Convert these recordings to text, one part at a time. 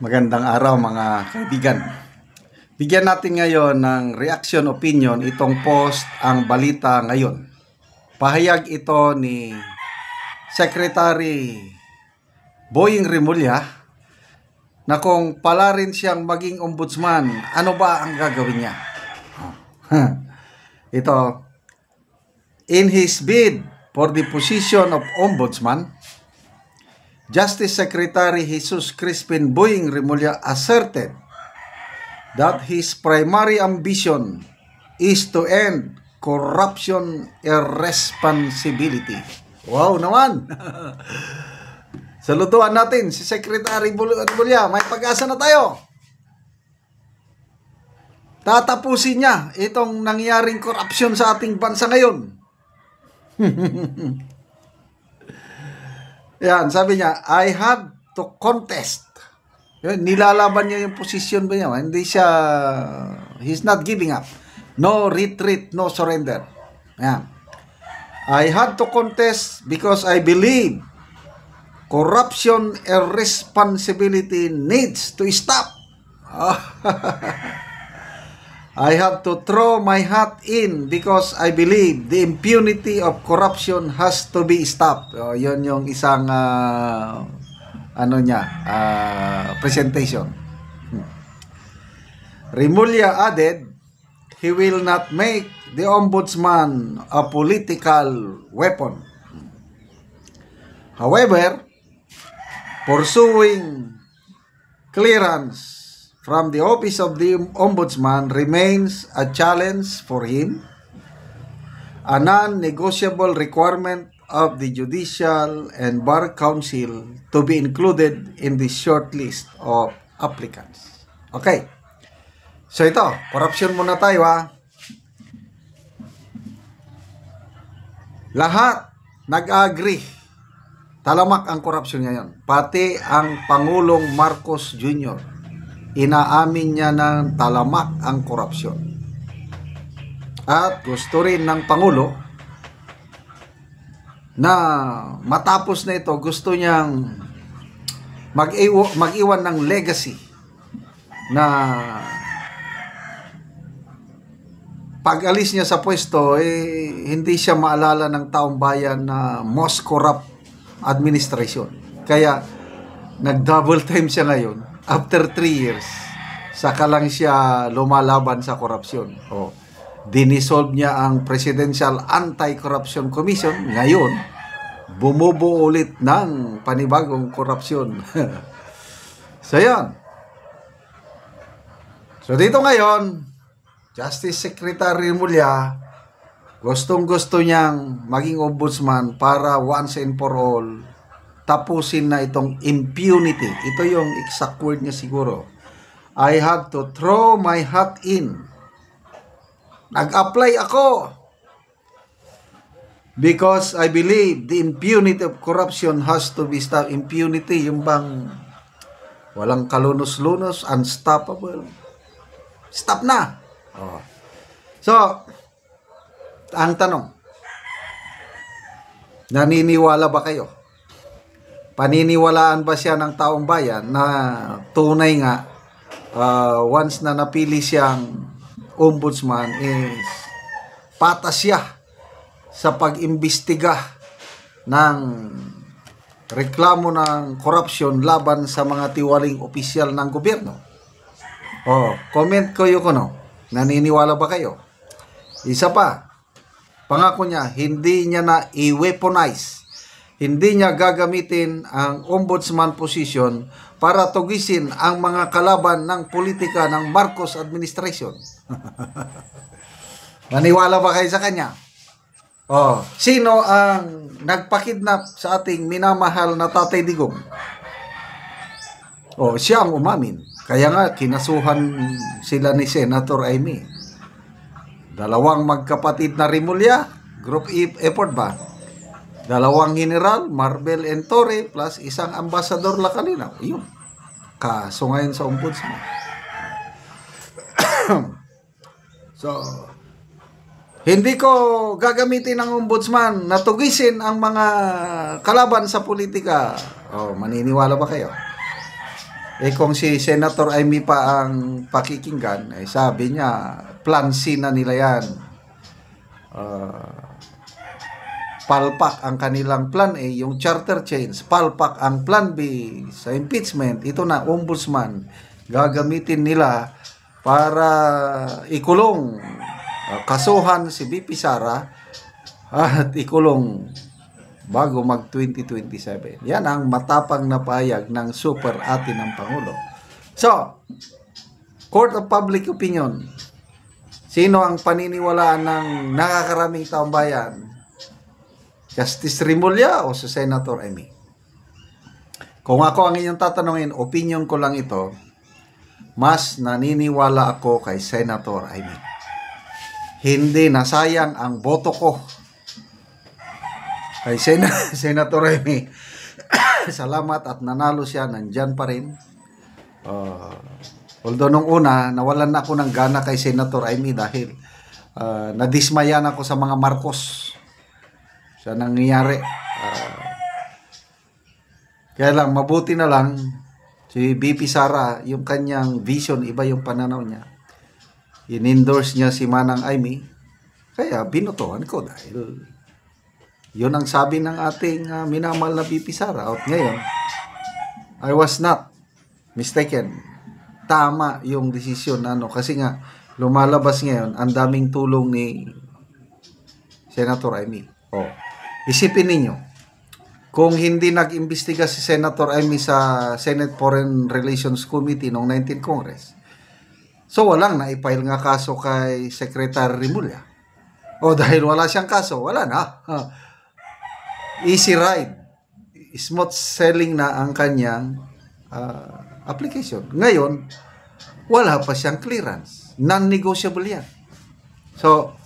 Magandang araw mga kaibigan. Bigyan natin ngayon ng reaction opinion itong post ang balita ngayon. Pahayag ito ni Secretary Boying Rimulya na kung pala rin siyang maging ombudsman, ano ba ang gagawin niya? Ito, in his bid for the position of ombudsman, Justice Secretary Jesus Crispin Boying Rimulya asserted that his primary ambition is to end corruption irresponsibility. Wow naman! Salutuan natin si Secretary Rimulya. May pag-asa na tayo. Tatapusin niya itong nangyaring korupsyon sa ating bansa ngayon. Yan, sabi niya, I had to contest. Nilalaban niya yung posisyon ba niya. Hindi siya, he's not giving up. No retreat, no surrender. Yan. I had to contest because I believe corruption and responsibility needs to stop. I have to throw my hat in because I believe the impunity of corruption has to be stopped. Yun yung isang presentation. Rimulya added, he will not make the ombudsman a political weapon. However, pursuing clearance from the office of the ombudsman remains a challenge for him, a non-negotiable requirement of the Judicial and Bar Council to be included in the short list of applicants. Okay. So ito, corruption muna tayo ha. Lahat nag-agree. Talamak ang corruption ngayon. Pati ang Pangulong Marcos Jr. Inaamin niya ng talamak ang korupsyon. At gusto rin ng Pangulo na matapos na ito, gusto niyang mag-iwan ng legacy na pag-alis niya sa pwesto, hindi siya maalala ng taong bayan na most corrupt administration. Kaya nag-double time siya ngayon. After 3 years, saka lang siya lumalaban sa korupsyon. Dinisolve niya ang Presidential Anti-Corruption Commission. Ngayon, bumubuo ulit ng panibagong korupsyon. So, yan. So, dito ngayon, Justice Secretary Rimulya, gustong-gusto niyang maging ombudsman para once and for all, tapusin na itong impunity. Ito yung exact word niya siguro. I have to throw my hat in. Nag-apply ako because I believe the impunity of corruption has to be stopped. Impunity, yung bang walang kalunos-lunos, unstoppable. Stop na. So, ang tanong, naniniwala ba kayo? Paniniwalaan ba siya ng taong bayan na tunay nga once na napili siyang ombudsman is patas siya sa pag-imbestiga ng reklamo ng korupsyon laban sa mga tiwaling opisyal ng gobyerno? Comment ko yung naniniwala ba kayo? Isa pa, pangako niya, hindi niya na i-weaponize. Hindi niya gagamitin ang ombudsman position para tugisin ang mga kalaban ng politika ng Marcos administration. Naniwala ba kayo sa kanya? Sino ang nagpakidnap sa ating minamahal na Tatay Digong? Siya ang umamin. Kaya nga, kinasuhan sila ni Senator Amy. Dalawang magkapatid na Rimulya, group effort ba? Dalawang general, Marbel and Torre, plus isang ambasador Lacalinaw. Yun. Kaso ngayon sa ombudsman. So, hindi ko gagamitin ng ombudsman na tugisin ang mga kalaban sa politika. Maniniwala ba kayo? Kung si Senator Amy pa ang pakikinggan, sabi niya, plan C na nila yan. Palpak ang kanilang plan A, yung charter change. Palpak ang plan B sa impeachment. Ito na, ombudsman. Gagamitin nila para ikulong, kasuhan si BP Sara at ikulong bago mag 2027. Yan ang matapang na payag ng super ate ng Pangulo. So, Court of Public Opinion. Sino ang paniniwalaan ng nakakaraming taong bayan? Justice Rimulya o si Senator Amy? Kung ako ang inyong tatanungin, opinion ko lang ito, mas naniniwala ako kay Senator Amy. Hindi nasayang ang boto ko kay Senator Amy. Salamat at nanalo siya, nandyan pa rin. Although nung una, nawalan na ako ng gana kay Senator Amy dahil nadismayan ako sa mga Marcos sa nangyayari. Kaya lang, mabuti na lang si BP Sara, yung kanyang vision, iba yung pananaw niya. In-endorse niya si Manang Amy. Kaya binutuhan ko dahil yun ang sabi ng ating minamahal na BP Sara. At ngayon, I was not mistaken. Tama yung desisyon kasi nga lumalabas ngayon ang daming tulong ni Senator Amy. Isipin ninyo, kung hindi nag-imbestiga si Senator Amy sa Senate Foreign Relations Committee noong 19th Congress, so walang na-file nga kaso kay Secretary Rimulya. Dahil wala siyang kaso, wala na. Easy ride. Smooth selling na ang kanyang application. Ngayon, wala pa siyang clearance. Non-negotiable yan. So,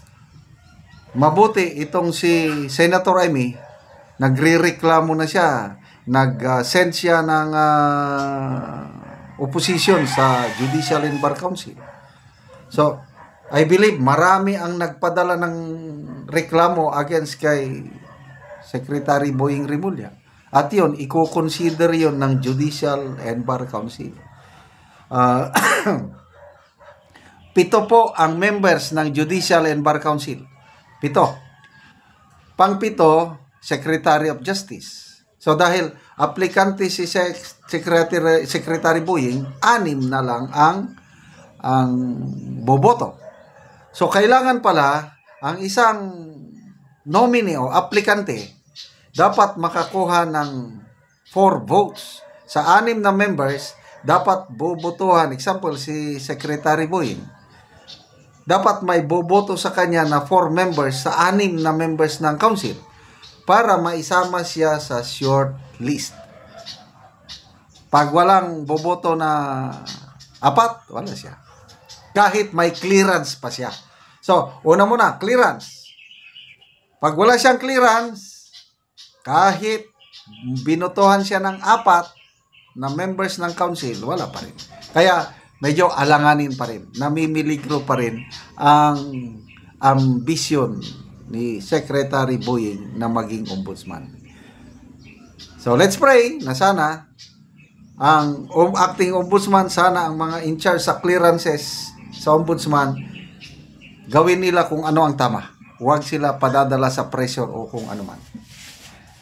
mabuti itong si Senator Amy, nagre-reklamo na siya. Nag-send siya ng opposition sa Judicial and Bar Council. So, I believe marami ang nagpadala ng reklamo against kay Secretary Boying Rimulya. At yun, i-consider yun ng Judicial and Bar Council. 7 po ang members ng Judicial and Bar Council. 7. Pang-7, Secretary of Justice. So dahil aplikante si Secretary Boying, 6 na lang ang boboto. So kailangan pala ang isang nominee o aplikante dapat makakuha ng 4 votes. Sa 6 na members, dapat bobotohan. Example, si Secretary Boying. Dapat may boboto sa kanya na 4 members sa 6 na members ng council para maisama siya sa short list. Pag walang boboto na 4, wala siya. Kahit may clearance pa siya. So, una muna, clearance. Pag wala siyang clearance, kahit binotohan siya ng 4 na members ng council, wala pa rin. Kaya, medyo alanganin pa rin. Namimiligro pa rin ang ambisyon ni Secretary Boying na maging ombudsman. So, let's pray na sana ang acting ombudsman, sana ang mga in charge sa clearances sa ombudsman, gawin nila kung ano ang tama. Huwag sila padadala sa pressure o kung ano man.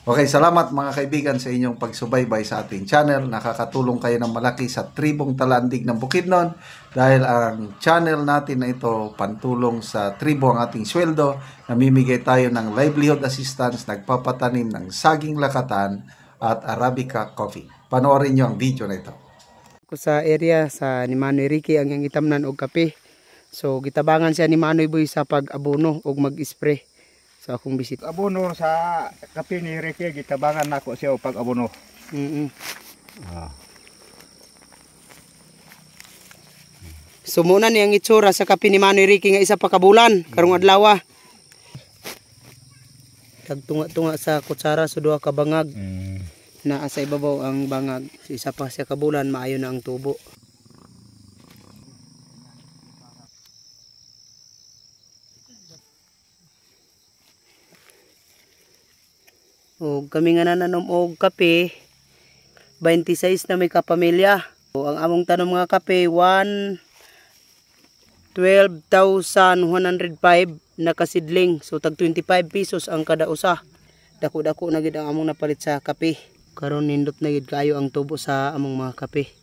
Okay, salamat mga kaibigan sa inyong pagsubaybay sa ating channel. Nakakatulong kayo ng malaki sa tribong Talandig ng Bukidnon dahil ang channel natin na ito pantulong sa tribo ang ating sweldo. Namimigay tayo ng livelihood assistance, nagpapatanim ng saging lakatan at Arabica coffee. Panoorin nyo ang video na ito. Sa area sa ni Manoy Ricky ang yang itamnan og kape. So gitabangan siya ni Manoy Boy sa pag-abono og mag-spray. So akong bisit. Abono sa kape ni Ricky, gitabangan nako siya pag abono. So muna niyang itsura sa kape ni Manoy Ricky nga isa pa ka bulan karong adlaw. Tagtunga-tunga sa kutsara sa duha ka bangag. Na sa ibabaw ang bangag, isa pa siya ka bulan maayo na ang tubo. O kami nga nananom og kape, 26 na may kapamilya. So, ang among tanong mga kape 12,105 na kasidling. So tag 25 pesos ang kada usa. Dako-dako na gid ang among napalit sa kape. Karon nindot na gid kayo ang tubo sa among mga kape.